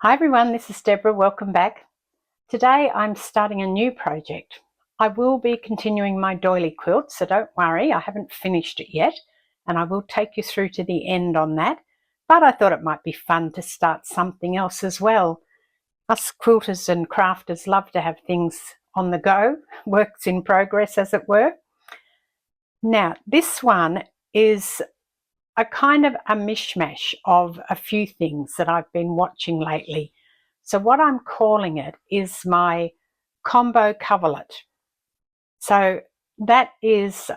Hi everyone, this is Deborah. Welcome back. Today I'm starting a new project. I will be continuing my doily quilt, so don't worry, I haven't finished it yet, and I will take you through to the end on that. But I thought it might be fun to start something else as well. Us quilters and crafters love to have things on the go, works in progress as it were. Now this one is a kind of a mishmash of a few things that I've been watching lately. So what I'm calling it is my combo coverlet. So that is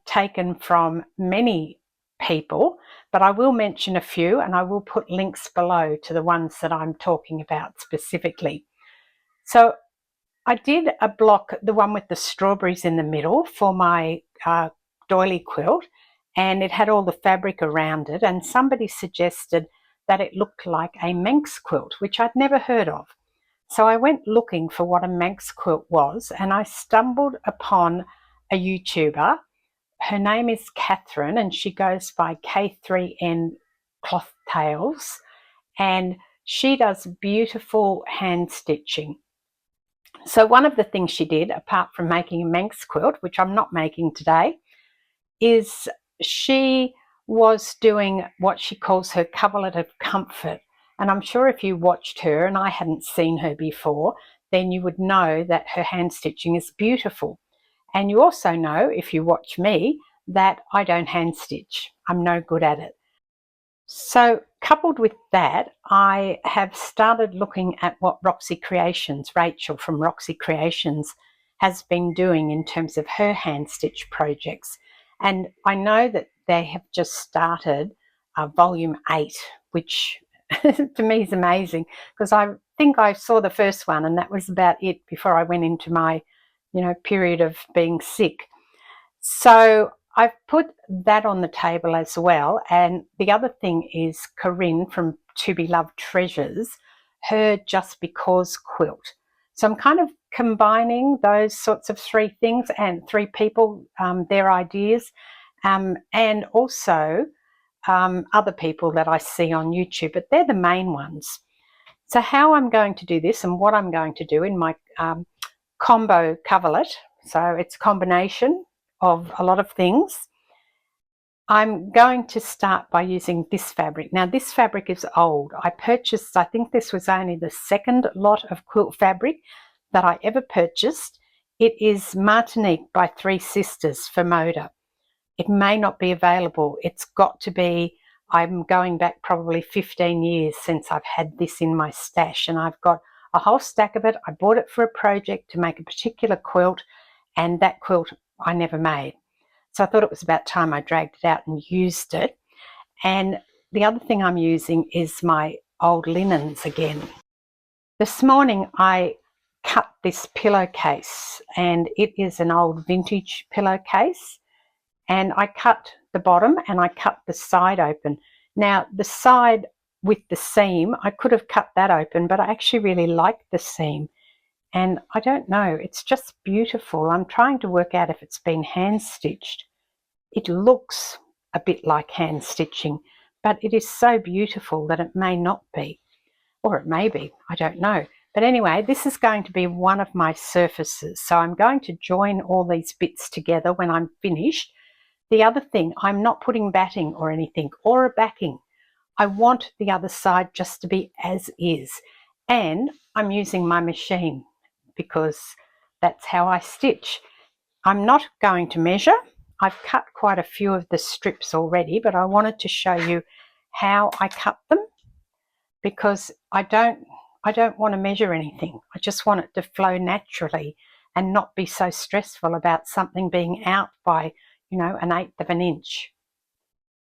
taken from many people, but I will mention a few and I will put links below to the ones that I'm talking about specifically. So I did a block, the one with the strawberries in the middle, for my doily quilt, and it had all the fabric around it, and somebody suggested that it looked like a Manx quilt, which I'd never heard of. So I went looking for what a Manx quilt was, and I stumbled upon a YouTuber. Her name is Catherine, and she goes by K3N Cloth Tales, and she does beautiful hand stitching. So one of the things she did, apart from making a Manx quilt, which I'm not making today, is she was doing what she calls her coverlet of comfort. And I'm sure if you watched her, and I hadn't seen her before, then you would know that her hand stitching is beautiful. And you also know, if you watch me, that I don't hand stitch. I'm no good at it. So coupled with that, I have started looking at what Roxy Creations, Rachel from Roxy Creations, has been doing in terms of her hand stitch projects. And I know that they have just started volume 8, which to me is amazing, because I think I saw the first one and that was about it before I went into my, period of being sick. So I've put that on the table as well. And the other thing is Corinne from To Be Loved Treasures, her Just Because quilt. So I'm kind of combining those sorts of three things and three people, their ideas, and also other people that I see on YouTube, but they're the main ones. So how I'm going to do this and what I'm going to do in my combo coverlet, so it's a combination of a lot of things. I'm going to start by using this fabric. Now this fabric is old. I purchased, I think this was only the second lot of quilt fabric that I ever purchased. It is Martinique by Three Sisters for Moda. It may not be available. It's got to be, I'm going back probably 15 years since I've had this in my stash, and I've got a whole stack of it. I bought it for a project to make a particular quilt, and that quilt I never made. So I thought it was about time I dragged it out and used it. And the other thing I'm using is my old linens again. This morning I cut this pillowcase, and it is an old vintage pillowcase, and I cut the bottom and I cut the side open. Now the side with the seam, I could have cut that open, but I actually really like the seam. And I don't know, it's just beautiful. I'm trying to work out if it's been hand stitched. It looks a bit like hand stitching, but it is so beautiful that it may not be, or it may be, I don't know. But anyway, this is going to be one of my surfaces. So I'm going to join all these bits together when I'm finished. The other thing, I'm not putting batting or anything, or a backing. I want the other side just to be as is. And I'm using my machine because that's how I stitch. I'm not going to measure. I've cut quite a few of the strips already, but I wanted to show you how I cut them, because I don't want to measure anything. I just want it to flow naturally and not be so stressful about something being out by, an 1/8 of an inch.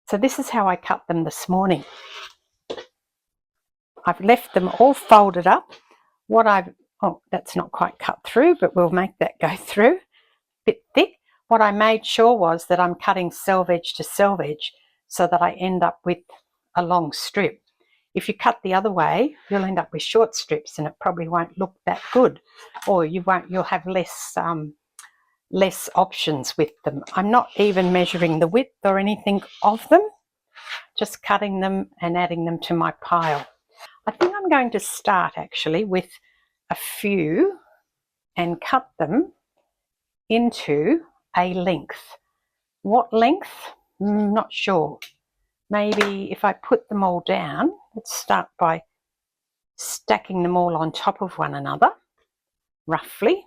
So this is how I cut them this morning. I've left them all folded up. Oh, that's not quite cut through, but we'll make that go through. Bit thick. What I made sure was that I'm cutting selvage to selvage so that I end up with a long strip. If you cut the other way, you'll end up with short strips and it probably won't look that good, or you'll have less options with them. I'm not even measuring the width or anything of them, just cutting them and adding them to my pile. I think I'm going to start actually with a few and cut them into a length. What length? Not sure. Maybe if I put them all down, let's start by stacking them all on top of one another, roughly,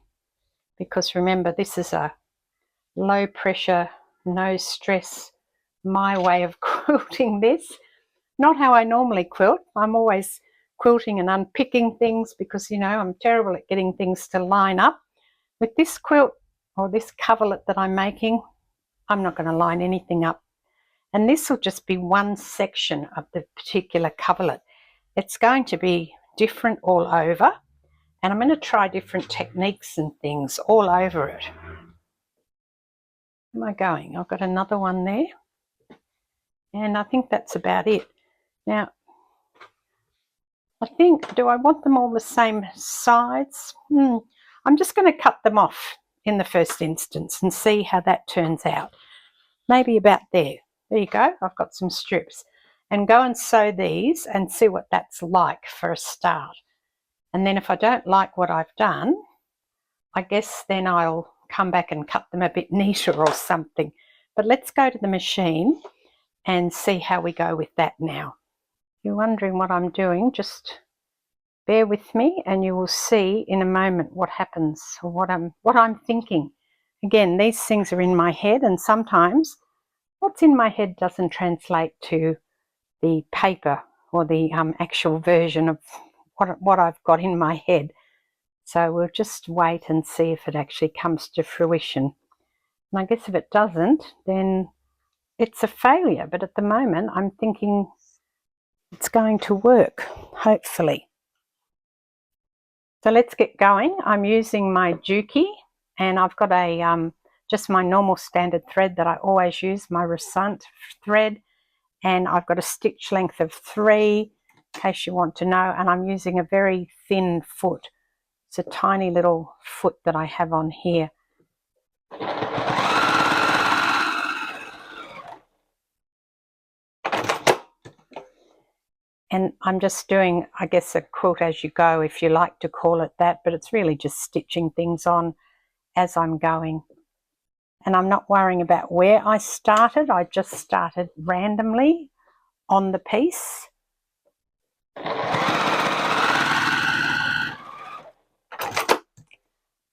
because remember this is a low pressure, no stress, my way of quilting this. Not how I normally quilt. I'm always quilting and unpicking things because, you know, I'm terrible at getting things to line up. With this quilt or this coverlet that I'm making, I'm not going to line anything up. And this will just be one section of the particular coverlet. It's going to be different all over, and I'm going to try different techniques and things all over it. Where am I going? I've got another one there, and I think that's about it. Now, I think, do I want them all the same size? I'm just going to cut them off in the first instance and see how that turns out. Maybe about there. There you go. I've got some strips. And go and sew these and see what that's like for a start. And then if I don't like what I've done, I guess then I'll come back and cut them a bit neater or something. But let's go to the machine and see how we go with that now. If you're wondering what I'm doing, just bear with me and you will see in a moment what happens or what I'm thinking. Again, these things are in my head, and sometimes what's in my head doesn't translate to the paper or the actual version of what I've got in my head. So we'll just wait and see if it actually comes to fruition. And I guess if it doesn't, then it's a failure. But at the moment, I'm thinking it's going to work, hopefully. So let's get going. I'm using my Juki, and I've got a just my normal standard thread that I always use, my Rasant Thread, and I've got a stitch length of 3, in case you want to know, and I'm using a very thin foot. It's a tiny little foot that I have on here. And I'm just doing, I guess, a quilt as you go, if you like to call it that, but it's really just stitching things on as I'm going. And I'm not worrying about where I started. I just started randomly on the piece.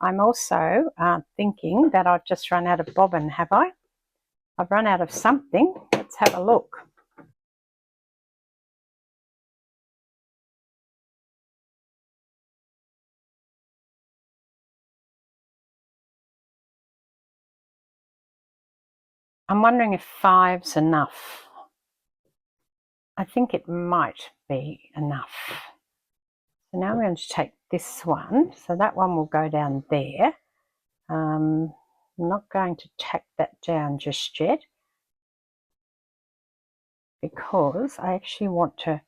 I'm also thinking that I've just run out of bobbin, have I? I've run out of something. Let's have a look. I'm wondering if 5's enough. I think it might be enough. So now I'm going to take this one. So that one will go down there. I'm not going to tack that down just yet because I actually want to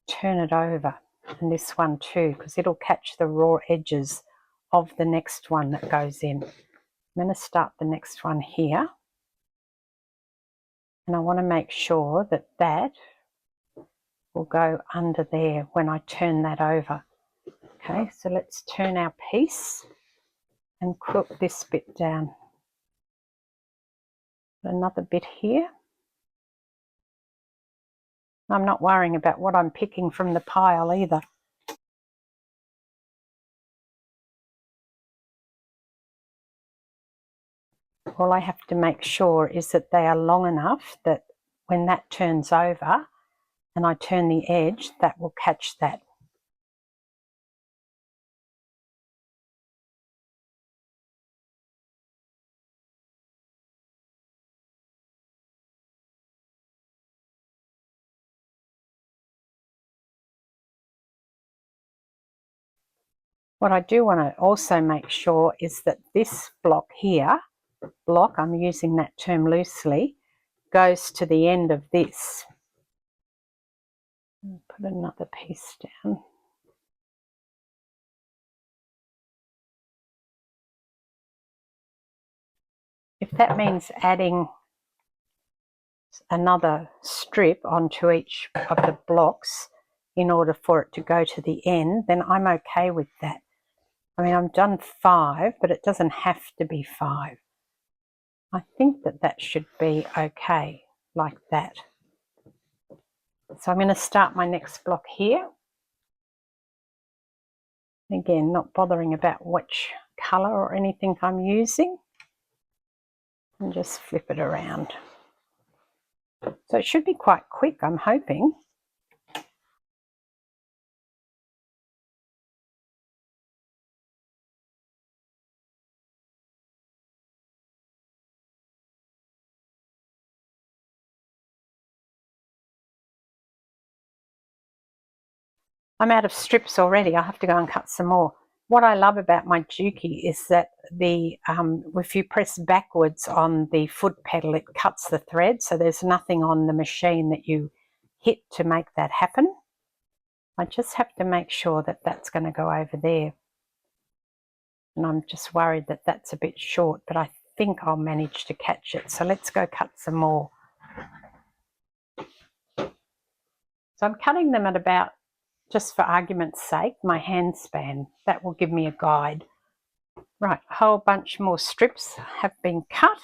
turn it over, and this one too, because it'll catch the raw edges of the next one that goes in. I'm going to start the next one here, and I want to make sure that that will go under there when I turn that over. Okay, so let's turn our piece and quilt this bit down. Another bit here. I'm not worrying about what I'm picking from the pile either. All I have to make sure is that they are long enough that when that turns over and I turn the edge, that will catch that. What I do want to also make sure is that this block here, I'm using that term loosely, goes to the end of this. Put another piece down. If that means adding another strip onto each of the blocks, in order for it to go to the end, then I'm okay with that. I mean, I've done 5, but it doesn't have to be 5. I think that that should be okay, like that. So I'm going to start my next block here. Again, not bothering about which colour or anything I'm using. And just flip it around. So it should be quite quick, I'm hoping. I'm out of strips already. I'll have to go and cut some more. What I love about my Juki is that if you press backwards on the foot pedal, it cuts the thread, so there's nothing on the machine that you hit to make that happen. I just have to make sure that that's going to go over there. And I'm just worried that that's a bit short, but I think I'll manage to catch it. So let's go cut some more. So I'm cutting them at about, just for argument's sake, my hand span. That will give me a guide. Right, a whole bunch more strips have been cut.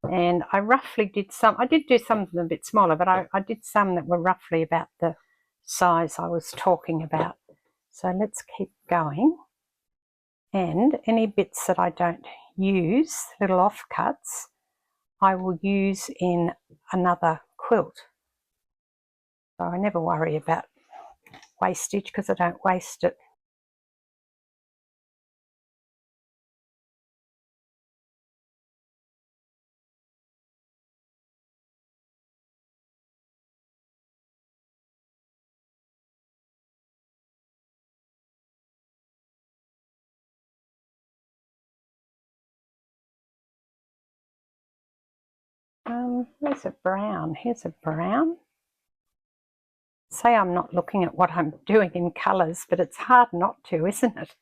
And I roughly did some, I did do some of them a bit smaller, but I did some that were roughly about the size I was talking about. So let's keep going. And any bits that I don't use, little offcuts, I will use in another quilt. So I never worry about wastage because I don't waste it. Where's a brown? Here's a brown. Say I'm not looking at what I'm doing in colours, but it's hard not to, isn't it?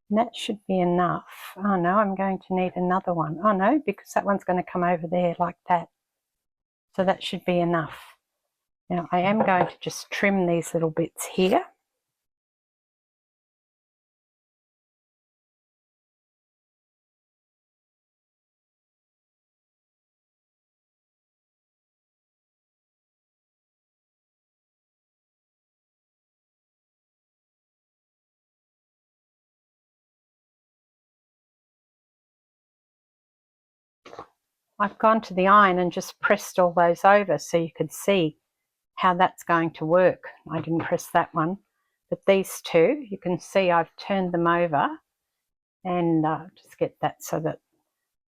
And that should be enough. Oh no, I'm going to need another one. Oh no, because that one's going to come over there like that. So that should be enough. Now I am going to just trim these little bits here. I've gone to the iron and just pressed all those over so you could see how that's going to work. I didn't press that one, but these two, you can see I've turned them over, and just get that so that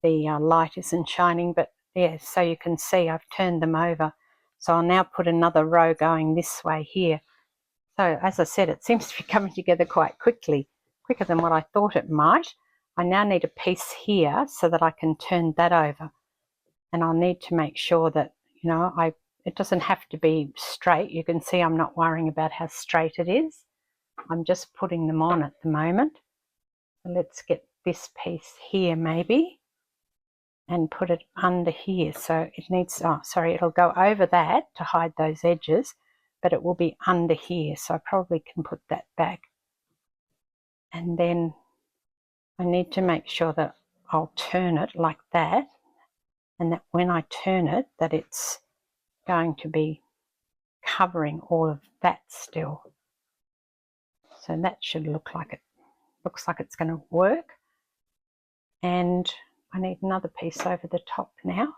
the light isn't shining, but yeah, so you can see I've turned them over. So I'll now put another row going this way here. So as I said, it seems to be coming together quite quickly, quicker than what I thought it might. I now need a piece here so that I can turn that over. And I'll need to make sure that, you know, it doesn't have to be straight. You can see I'm not worrying about how straight it is. I'm just putting them on at the moment. So let's get this piece here maybe and put it under here. So it needs, oh sorry, it'll go over that to hide those edges, but it will be under here. So I probably can put that back. And then I need to make sure that I'll turn it like that, and that when I turn it, that it's going to be covering all of that still. So that should look like it looks like it's going to work. And I need another piece over the top now.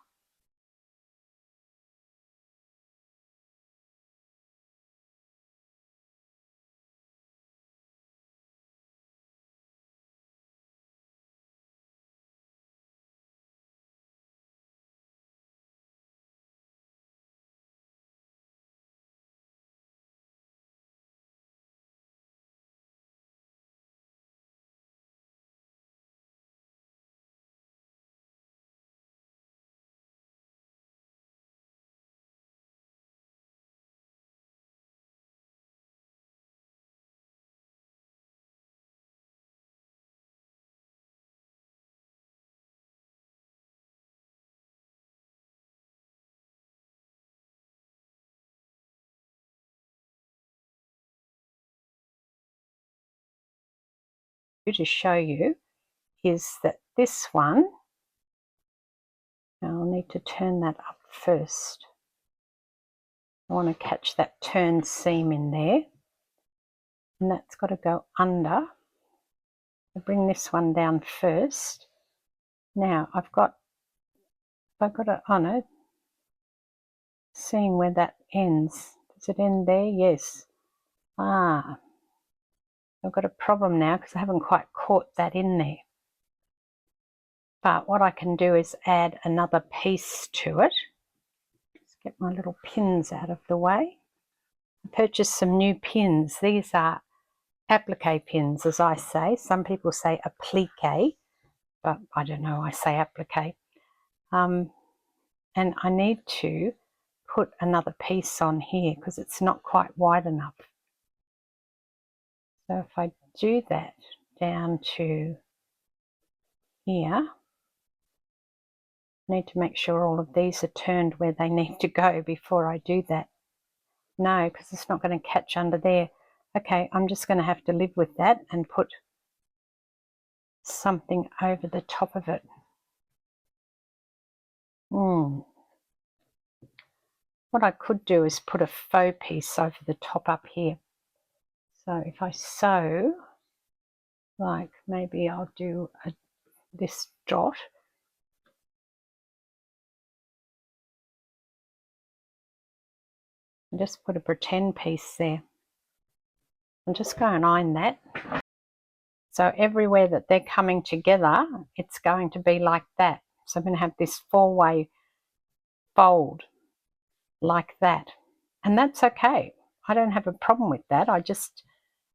to show you is that this one, I'll need to turn that up first. I want to catch that turned seam in there, and that's got to go under. I'll bring this one down first. Now I've got it on it, seeing where that ends. Does it end there? Yes. I've got a problem now because I haven't quite caught that in there. But what I can do is add another piece to it. Let's get my little pins out of the way. I purchased some new pins. These are applique pins, as I say. Some people say applique, but I don't know, I say applique. And I need to put another piece on here because it's not quite wide enough. So if I do that down to here, I need to make sure all of these are turned where they need to go before I do that. No, because it's not going to catch under there. Okay, I'm just going to have to live with that and put something over the top of it. What I could do is put a faux piece over the top up here. So if I sew, like maybe I'll do this dot. And just put a pretend piece there. And just go and iron that. So everywhere that they're coming together, it's going to be like that. So I'm going to have this four-way fold like that. And that's okay. I don't have a problem with that. I just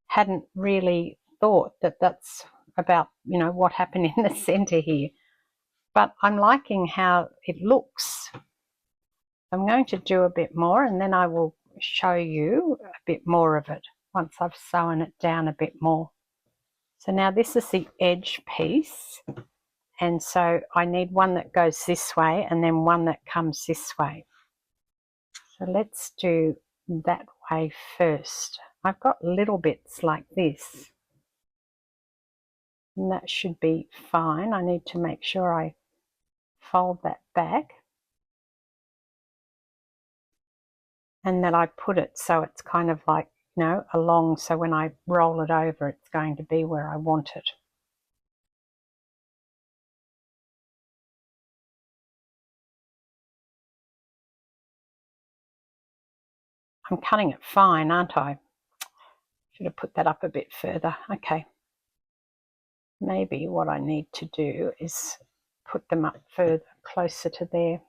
hadn't really thought that that's about, what happened in the center here. But I'm liking how it looks. I'm going to do a bit more and then I will show you a bit more of it once I've sewn it down a bit more. So now this is the edge piece, and so I need one that goes this way and then one that comes this way. So let's do that way first. I've got little bits like this, and that should be fine. I need to make sure I fold that back and that I put it so it's kind of like, along, so when I roll it over it's going to be where I want it. I'm cutting it fine, aren't I? Should have put that up a bit further. Okay. Maybe what I need to do is put them up further, closer to there.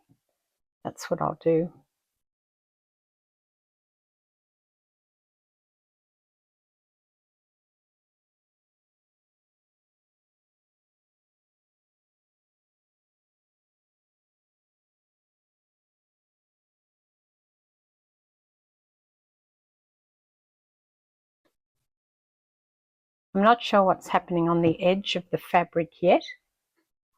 That's what I'll do. I'm not sure what's happening on the edge of the fabric yet.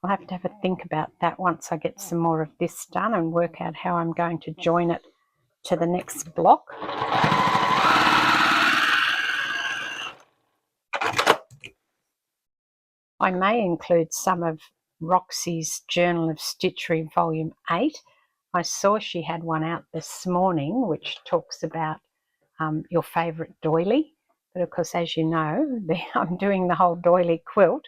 I'll have to have a think about that once I get some more of this done and work out how I'm going to join it to the next block. I may include some of Roxy's Journal of Stitchery Volume 8. I saw she had one out this morning which talks about your favourite doily. But of course, as you know, I'm doing the whole doily quilt.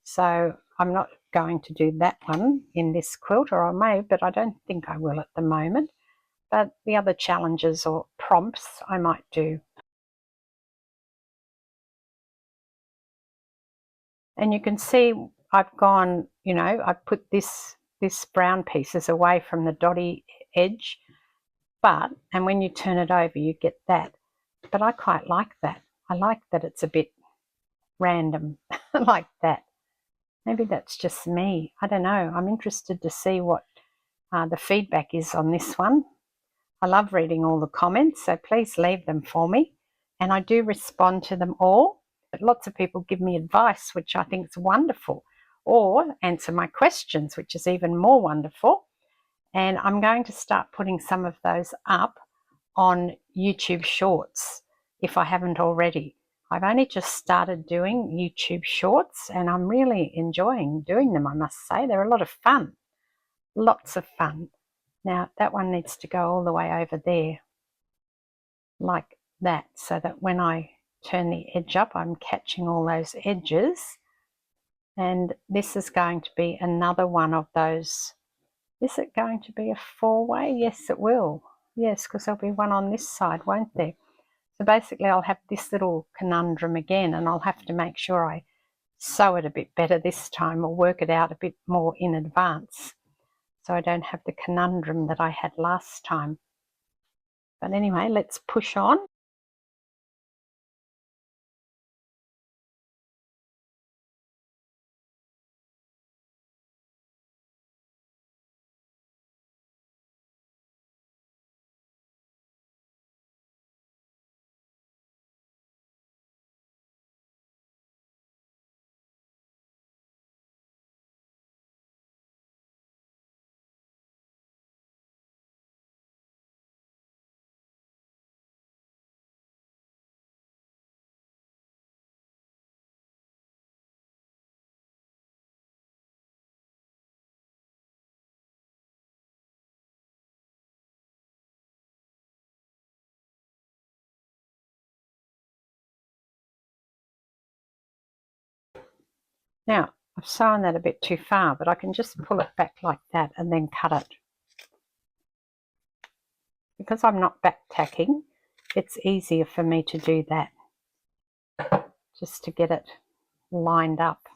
So I'm not going to do that one in this quilt, or I may, but I don't think I will at the moment. But the other challenges or prompts I might do. And you can see I've gone, I've put this brown pieces away from the dotty edge, and when you turn it over you get that. But I quite like that. I like that it's a bit random like that. Maybe that's just me. I don't know. I'm interested to see what the feedback is on this one. I love reading all the comments, so please leave them for me. And I do respond to them all. But lots of people give me advice, which I think is wonderful, or answer my questions, which is even more wonderful. And I'm going to start putting some of those up on YouTube Shorts if I haven't already. I've only just started doing YouTube shorts and I'm really enjoying doing them, I must say. They're a lot of fun, lots of fun. Now that one needs to go all the way over there like that, so that when I turn the edge up I'm catching all those edges. And this is going to be another one of those. Is it going to be a 4-way? Yes, it will. Yes, because there'll be one on this side, won't there? So basically I'll have this little conundrum again, and I'll have to make sure I sew it a bit better this time, or work it out a bit more in advance, so I don't have the conundrum that I had last time. But anyway, let's push on. Now, I've sewn that a bit too far, but I can just pull it back like that and then cut it. Because I'm not back tacking, it's easier for me to do that, just to get it lined up.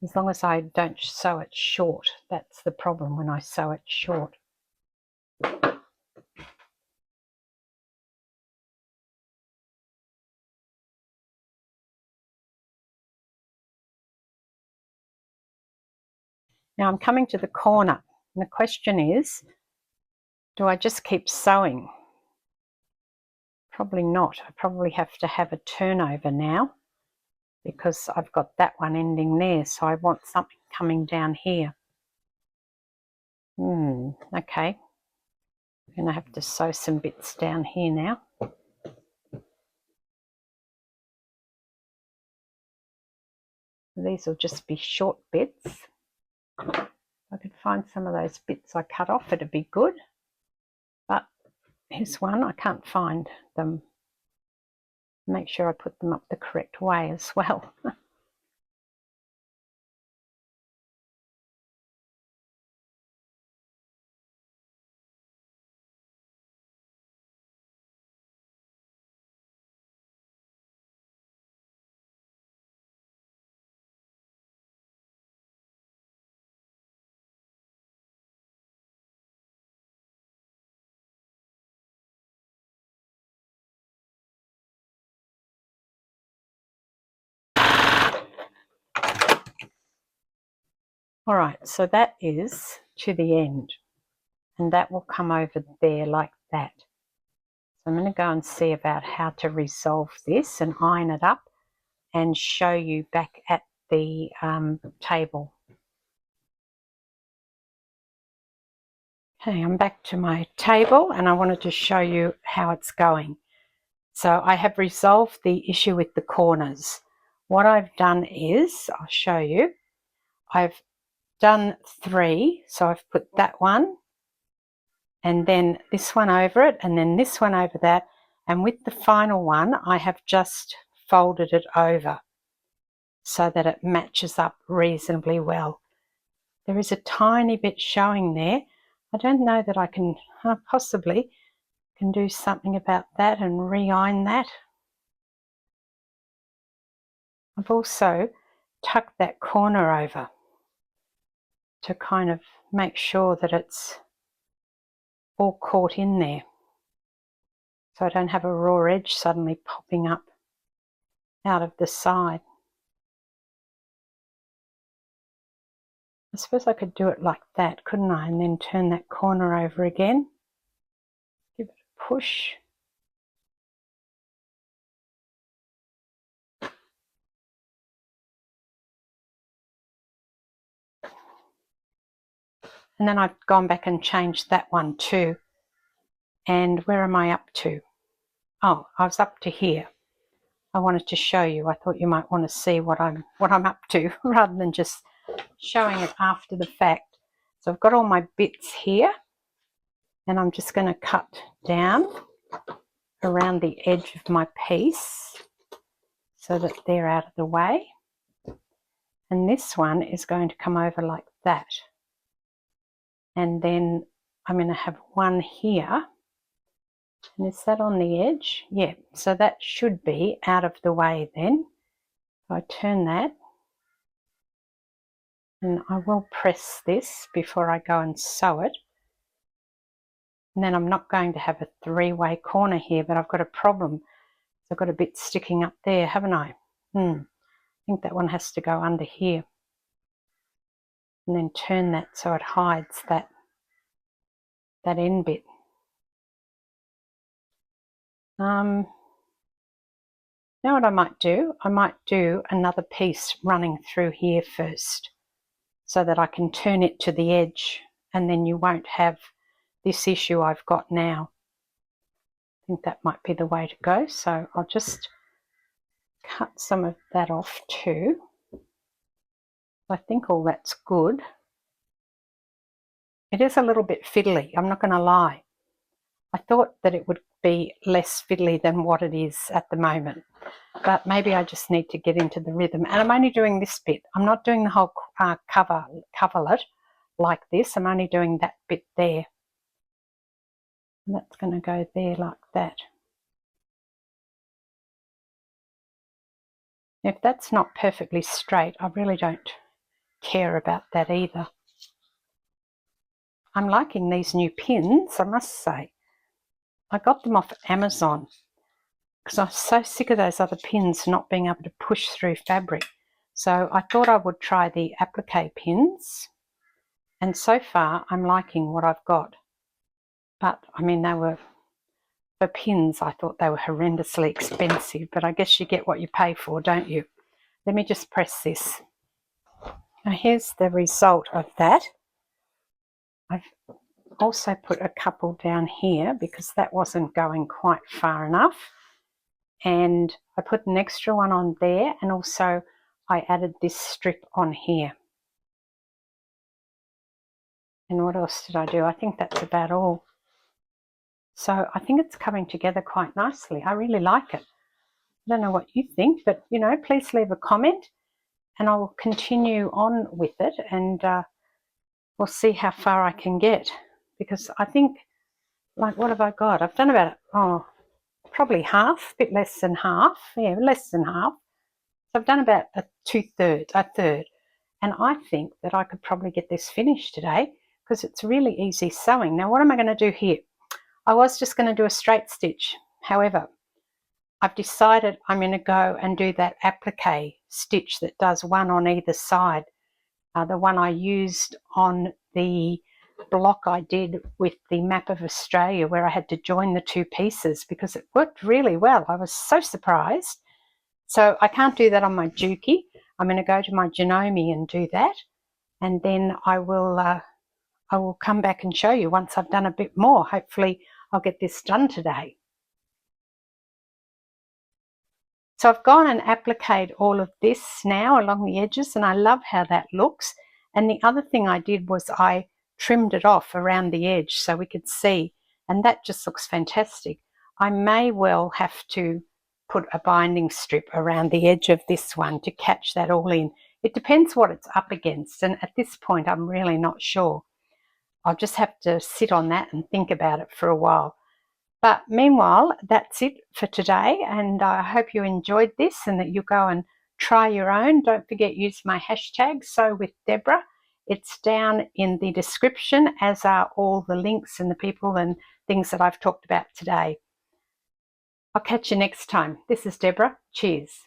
As long as I don't sew it short, that's the problem when I sew it short. Now I'm coming to the corner, and the question is, do I just keep sewing? Probably not. I probably have to have a turnover now, because I've got that one ending there, so I want something coming down here. Okay. I'm going to have to sew some bits down here now. These will just be short bits. If I could find some of those bits I cut off, it'd be good. But here's one, I can't find them. Make sure I put them up the correct way as well. All right, so that is to the end, and that will come over there like that. So I'm going to go and see about how to resolve this and iron it up and show you back at the table. Okay, I'm back to my table and I wanted to show you how it's going. So I have resolved the issue with the corners. What I've done is, I'll show you, I've done 3, so I've put that one and then this one over it and then this one over that, and with the final one I have just folded it over so that it matches up reasonably well. There is a tiny bit showing there. I don't know that I can, possibly can do something about that and re-iron that. I've also tucked that corner over to kind of make sure that it's all caught in there, so I don't have a raw edge suddenly popping up out of the side. I suppose I could do it like that, couldn't I? And then turn that corner over again. Give it a push. And then I've gone back and changed that one too. And where am I up to? Oh, I was up to here. I wanted to show you. I thought you might want to see what I'm up to rather than just showing it after the fact. So I've got all my bits here, and I'm just going to cut down around the edge of my piece so that they're out of the way. And this one is going to come over like that. And then I'm going to have one here. And is that on the edge? Yeah, so that should be out of the way then. If I turn that, and I will press this before I go and sew it. And then I'm not going to have a three-way corner here, but I've got a problem. So I've got a bit sticking up there, haven't I? I think that one has to go under here. And then turn that so it hides that end bit. Now what I might do? I might do another piece running through here first so that I can turn it to the edge, and then you won't have this issue I've got now. I think that might be the way to go. So I'll just cut some of that off too. I think all that's good. It is a little bit fiddly, I'm not going to lie. I thought that it would be less fiddly than what it is at the moment, but maybe I just need to get into the rhythm. And I'm only doing this bit. I'm not doing the whole coverlet like this. I'm only doing that bit there. And that's going to go there like that. If that's not perfectly straight, I really don't care about that either. I'm liking these new pins, I must say. I got them off Amazon because I was so sick of those other pins not being able to push through fabric. So I thought I would try the applique pins, and so far I'm liking what I've got. But I mean, they were, for pins, I thought they were horrendously expensive, but I guess you get what you pay for, don't you? Let me just press this. Now here's the result of that. I've also put a couple down here because that wasn't going quite far enough. And I put an extra one on there, and also I added this strip on here. And what else did I do? I think that's about all. So I think it's coming together quite nicely. I really like it. I don't know what you think, but you know, please leave a comment and I will continue on with it, and we'll see how far I can get, because I think, like, what have I got? I've done about, probably half, a bit less than half. Yeah, less than half. So I've done about a third. And I think that I could probably get this finished today because it's really easy sewing. Now, what am I going to do here? I was just going to do a straight stitch. However, I've decided I'm going to go and do that applique stitch that does one on either side. The one I used on the block I did with the map of Australia, where I had to join the two pieces, because it worked really well. I was so surprised. So I can't do that on my Juki. I'm going to go to my Janome and do that, and then I will come back and show you once I've done a bit more. Hopefully I'll get this done today. So I've gone and appliqued all of this now along the edges, and I love how that looks. And the other thing I did was I trimmed it off around the edge so we could see, and that just looks fantastic. I may well have to put a binding strip around the edge of this one to catch that all in. It depends what it's up against, and at this point I'm really not sure. I'll just have to sit on that and think about it for a while. But meanwhile, that's it for today, and I hope you enjoyed this and that you go and try your own. Don't forget, use my hashtag #SewWithDeborah. It's down in the description, as are all the links and the people and things that I've talked about today. I'll catch you next time. This is Deborah. Cheers.